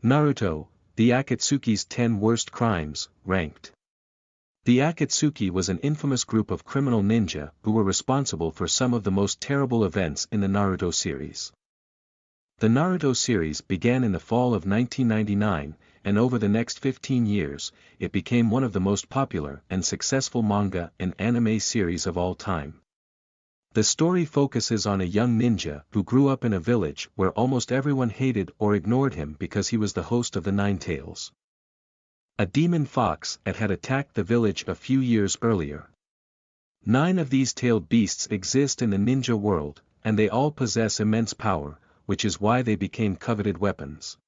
Naruto, The Akatsuki's 10 Worst Crimes, ranked. The Akatsuki was an infamous group of criminal ninja who were responsible for some of the most terrible events in the Naruto series. The Naruto series began in the fall of 1999, and over the next 15 years, it became one of the most popular and successful manga and anime series of all time. The story focuses on a young ninja who grew up in a village where almost everyone hated or ignored him because he was the host of the Nine Tails. A demon fox had attacked the village a few years earlier. 9 of these tailed beasts exist in the ninja world, and they all possess immense power, which is why they became coveted weapons.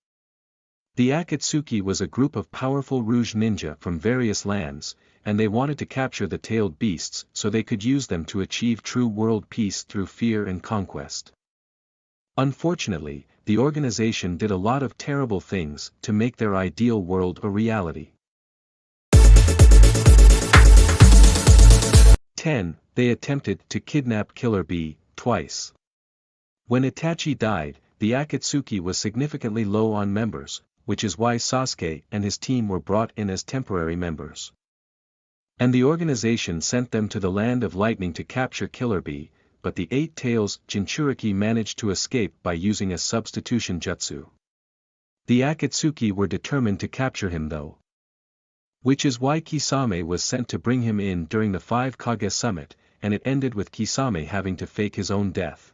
The Akatsuki was a group of powerful Rouge ninja from various lands, and they wanted to capture the tailed beasts so they could use them to achieve true world peace through fear and conquest. Unfortunately, the organization did a lot of terrible things to make their ideal world a reality. 10. They attempted to kidnap Killer Bee, twice. When Itachi died, the Akatsuki was significantly low on members, which is why Sasuke and his team were brought in as temporary members. And the organization sent them to the Land of Lightning to capture Killer Bee, but the 8 Tails Jinchuriki managed to escape by using a substitution jutsu. The Akatsuki were determined to capture him though. Which is why Kisame was sent to bring him in during the 5 Kage Summit, and it ended with Kisame having to fake his own death.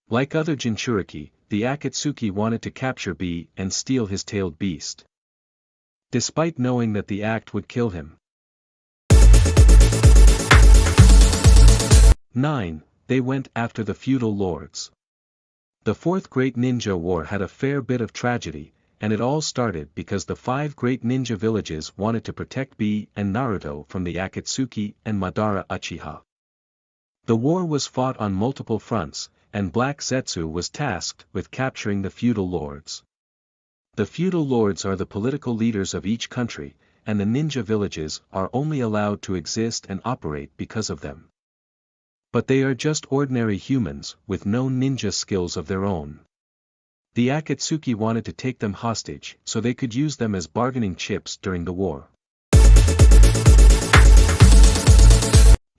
Like other Jinchuriki, the Akatsuki wanted to capture Bee and steal his tailed beast. Despite knowing that the act would kill him. 9. They went after the feudal lords. The Fourth Great Ninja War had a fair bit of tragedy, and it all started because the 5 great ninja villages wanted to protect Bee and Naruto from the Akatsuki and Madara Uchiha. The war was fought on multiple fronts, and Black Zetsu was tasked with capturing the feudal lords. The feudal lords are the political leaders of each country, and the ninja villages are only allowed to exist and operate because of them. But they are just ordinary humans with no ninja skills of their own. The Akatsuki wanted to take them hostage so they could use them as bargaining chips during the war.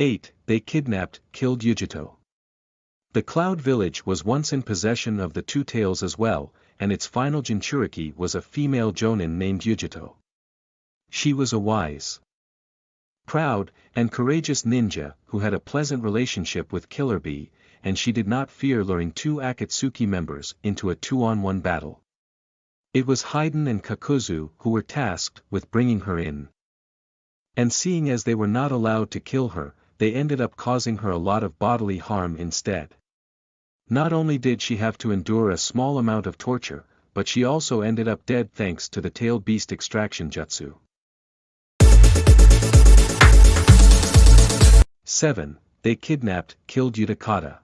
8. They killed Yujito. The Cloud Village was once in possession of the 2 Tails as well, and its final Jinchuriki was a female jonin named Yujito. She was a wise, proud, and courageous ninja who had a pleasant relationship with Killer Bee, and she did not fear luring 2 Akatsuki members into a 2-on-1 battle. It was Haiden and Kakuzu who were tasked with bringing her in. And seeing as they were not allowed to kill her, they ended up causing her a lot of bodily harm instead. Not only did she have to endure a small amount of torture, but she also ended up dead thanks to the tailed beast extraction jutsu. 7. They killed Utakata.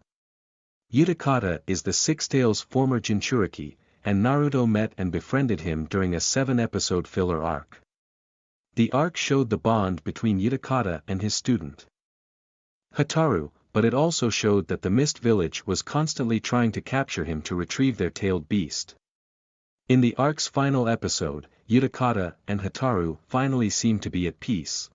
Utakata is the 6 Tails' former Jinchuriki, and Naruto met and befriended him during a 7-episode filler arc. The arc showed the bond between Utakata and his student Hataru, but it also showed that the Mist Village was constantly trying to capture him to retrieve their tailed beast. In the arc's final episode, Utakata and Hataru finally seem to be at peace.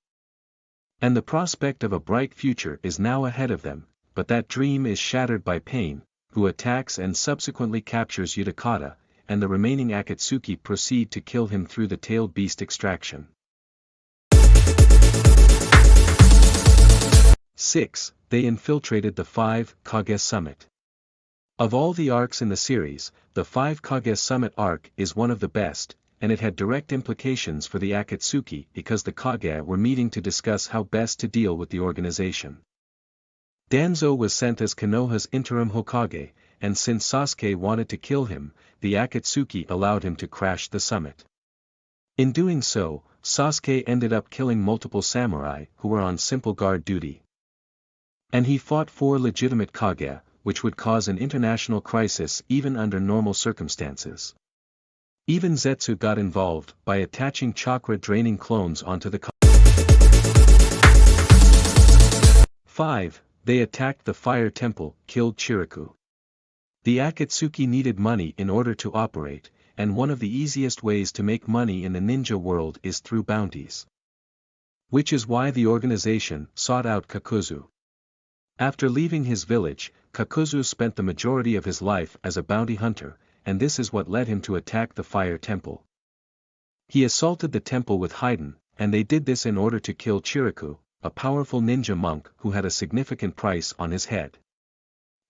And the prospect of a bright future is now ahead of them, but that dream is shattered by Pain, who attacks and subsequently captures Utakata, and the remaining Akatsuki proceed to kill him through the tailed beast extraction. 6. They infiltrated the 5 Kage Summit. Of all the arcs in the series, the 5 Kage Summit arc is one of the best, and it had direct implications for the Akatsuki because the Kage were meeting to discuss how best to deal with the organization. Danzo was sent as Konoha's interim Hokage, and since Sasuke wanted to kill him, the Akatsuki allowed him to crash the summit. In doing so, Sasuke ended up killing multiple samurai who were on simple guard duty. And he fought 4 legitimate Kage, which would cause an international crisis even under normal circumstances. Even Zetsu got involved by attaching chakra-draining clones onto the Kage. 5. They attacked the Fire Temple, killed Chiriku. The Akatsuki needed money in order to operate, and one of the easiest ways to make money in the ninja world is through bounties. Which is why the organization sought out Kakuzu. After leaving his village, Kakuzu spent the majority of his life as a bounty hunter, and this is what led him to attack the Fire Temple. He assaulted the temple with Haiden, and they did this in order to kill Chiriku, a powerful ninja monk who had a significant price on his head.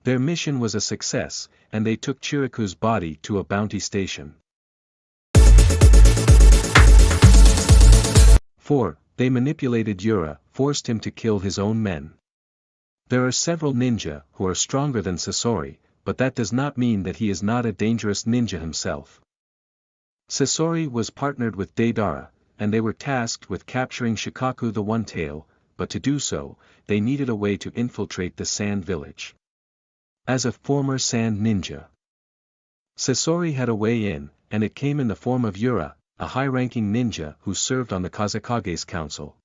Their mission was a success, and they took Chiriku's body to a bounty station. 4. They manipulated Yura, forced him to kill his own men. There are several ninja who are stronger than Sasori, but that does not mean that he is not a dangerous ninja himself. Sasori was partnered with Deidara, and they were tasked with capturing Shikaku the One-Tail, but to do so, they needed a way to infiltrate the Sand Village. As a former Sand Ninja, Sasori had a way in, and it came in the form of Yura, a high-ranking ninja who served on the Kazekage's council.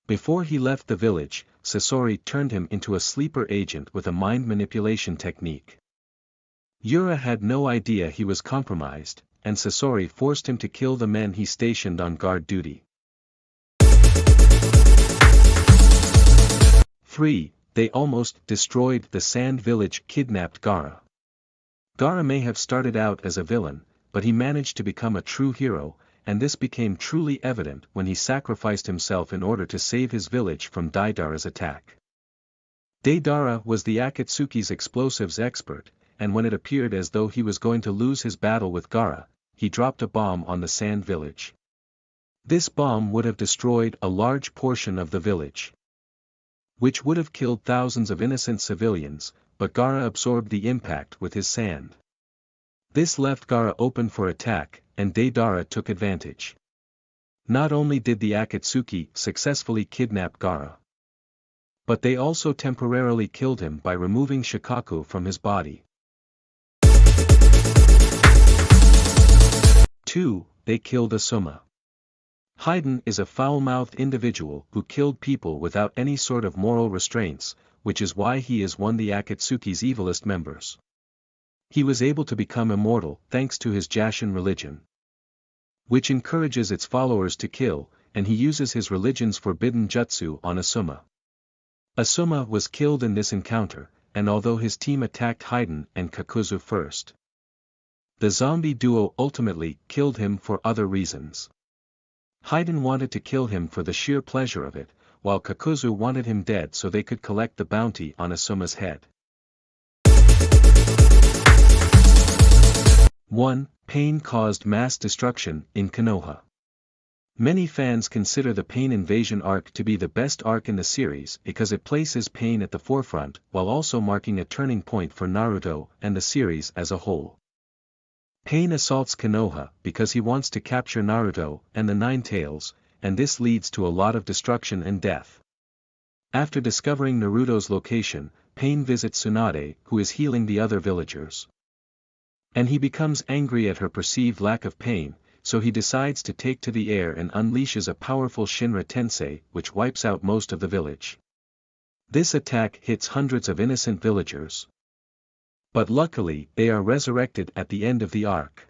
Before he left the village, Sasori turned him into a sleeper agent with a mind manipulation technique. Yura had no idea he was compromised, and Sasori forced him to kill the men he stationed on guard duty. 3. They almost destroyed the Sand Village, kidnapped Gaara. Gaara may have started out as a villain, but he managed to become a true hero, and this became truly evident when he sacrificed himself in order to save his village from Deidara's attack. Deidara was the Akatsuki's explosives expert, and when it appeared as though he was going to lose his battle with Gaara, he dropped a bomb on the Sand Village. This bomb would have destroyed a large portion of the village, which would have killed thousands of innocent civilians, but Gaara absorbed the impact with his sand. This left Gaara open for attack, and Deidara took advantage. Not only did the Akatsuki successfully kidnap Gaara, but they also temporarily killed him by removing Shikaku from his body. 2. They killed Asuma. Haiden is a foul-mouthed individual who killed people without any sort of moral restraints, which is why he is one of the Akatsuki's evilest members. He was able to become immortal thanks to his Jashin religion, which encourages its followers to kill, and he uses his religion's forbidden jutsu on Asuma. Asuma was killed in this encounter, and although his team attacked Haiden and Kakuzu first, the zombie duo ultimately killed him for other reasons. Haiden wanted to kill him for the sheer pleasure of it, while Kakuzu wanted him dead so they could collect the bounty on Asuma's head. 1. Pain caused mass destruction in Konoha. Many fans consider the Pain Invasion arc to be the best arc in the series because it places Pain at the forefront while also marking a turning point for Naruto and the series as a whole. Pain assaults Konoha because he wants to capture Naruto and the Nine Tails, and this leads to a lot of destruction and death. After discovering Naruto's location, Pain visits Tsunade, who is healing the other villagers. And he becomes angry at her perceived lack of pain, so he decides to take to the air and unleashes a powerful Shinra Tensei which wipes out most of the village. This attack hits hundreds of innocent villagers, but luckily they are resurrected at the end of the arc.